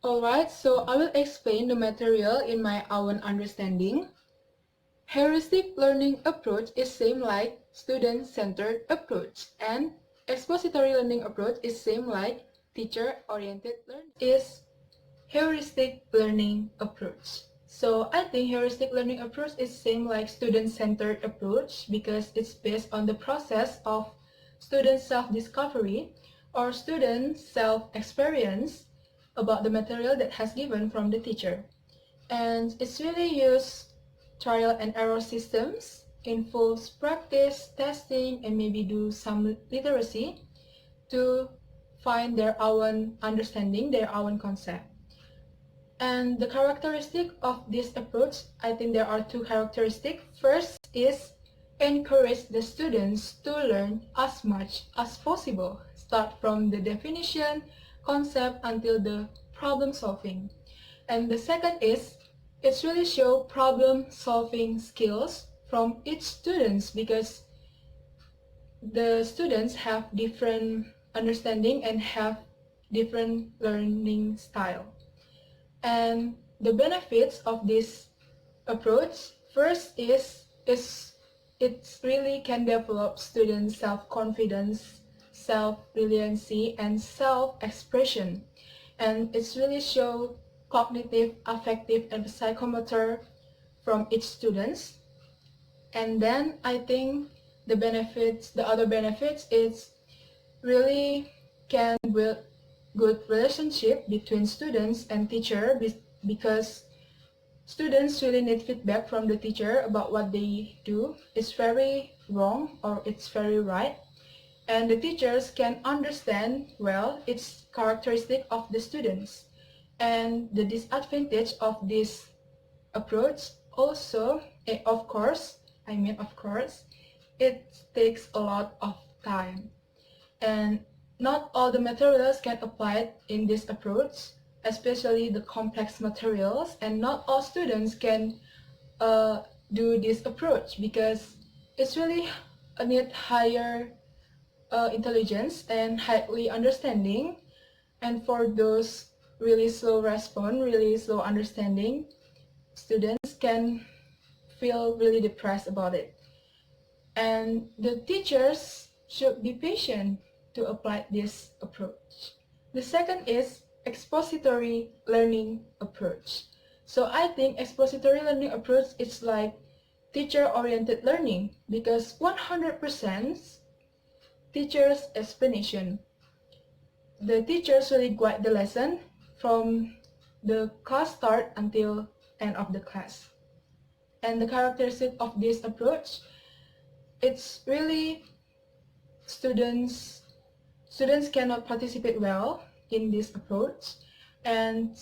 Alright, so I will explain the material in my own understanding. Heuristic learning approach is same like student-centered approach, and expository learning approach is same like teacher-oriented learning. Is heuristic learning approach. So I think heuristic learning approach is same like student-centered approach because it's based on the process of student self-discovery or student self-experience about the material that has given from the teacher. And it's really use trial and error systems, involves practice, testing, and maybe do some literacy to find their own understanding, their own concept. And the characteristic of this approach, I think there are two characteristics. First is encourage the students to learn as much as possible. Start from the definition, concept until the problem solving. And the second is it's really show problem solving skills from each students because the students have different understanding and have different learning style. And the benefits of this approach, first is it really can develop students' self-confidence, self-reliancy, and self-expression. And it's really show cognitive, affective, and psychomotor from each students. And then I think the other benefits is really can build good relationship between students and teacher because students really need feedback from the teacher about what they do. It's very wrong or it's very right. And the teachers can understand well its characteristic of the students. And the disadvantage of this approach also, of course, it takes a lot of time. And not all the materials can apply in this approach, especially the complex materials, and not all students can do this approach because it's really need higher intelligence and highly understanding. And for those really slow respond, really slow understanding, students can feel really depressed about it. And the teachers should be patient to apply this approach. The second is expository learning approach. So I think expository learning approach is like teacher-oriented learning because 100% teacher's explanation. The teachers really guide the lesson from the class start until end of the class. And the characteristic of this approach, it's really students cannot participate well in this approach, and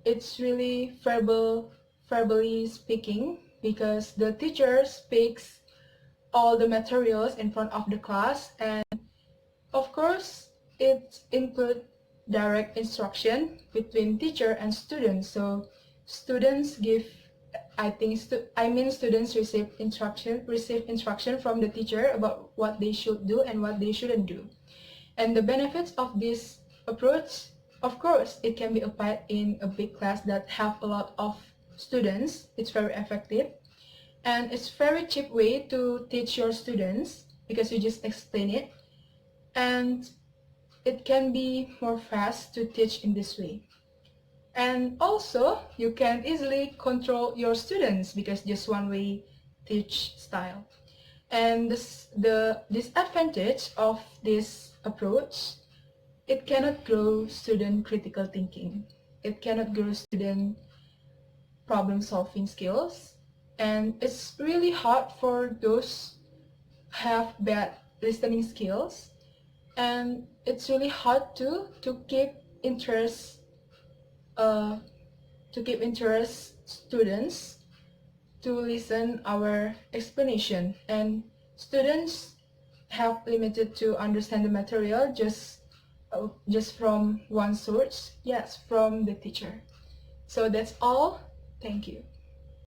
it's really verbally speaking because the teacher speaks all the materials in front of the class, and of course it includes direct instruction between teacher and students. So students give, students receive instruction from the teacher about what they should do and what they shouldn't do. And the benefits of this approach, of course, it can be applied in a big class that have a lot of students. It's very effective. And it's very cheap way to teach your students because you just explain it. And it can be more fast to teach in this way. And also, you can easily control your students because just one way teach style. And the disadvantage of this approach, it cannot grow student critical thinking. It cannot grow student problem solving skills. And it's really hard for those who have bad listening skills. And it's really hard to keep interest students to listen our explanation. And students have limited to understand the material just from one source, yes, from the teacher. So that's all. Thank you.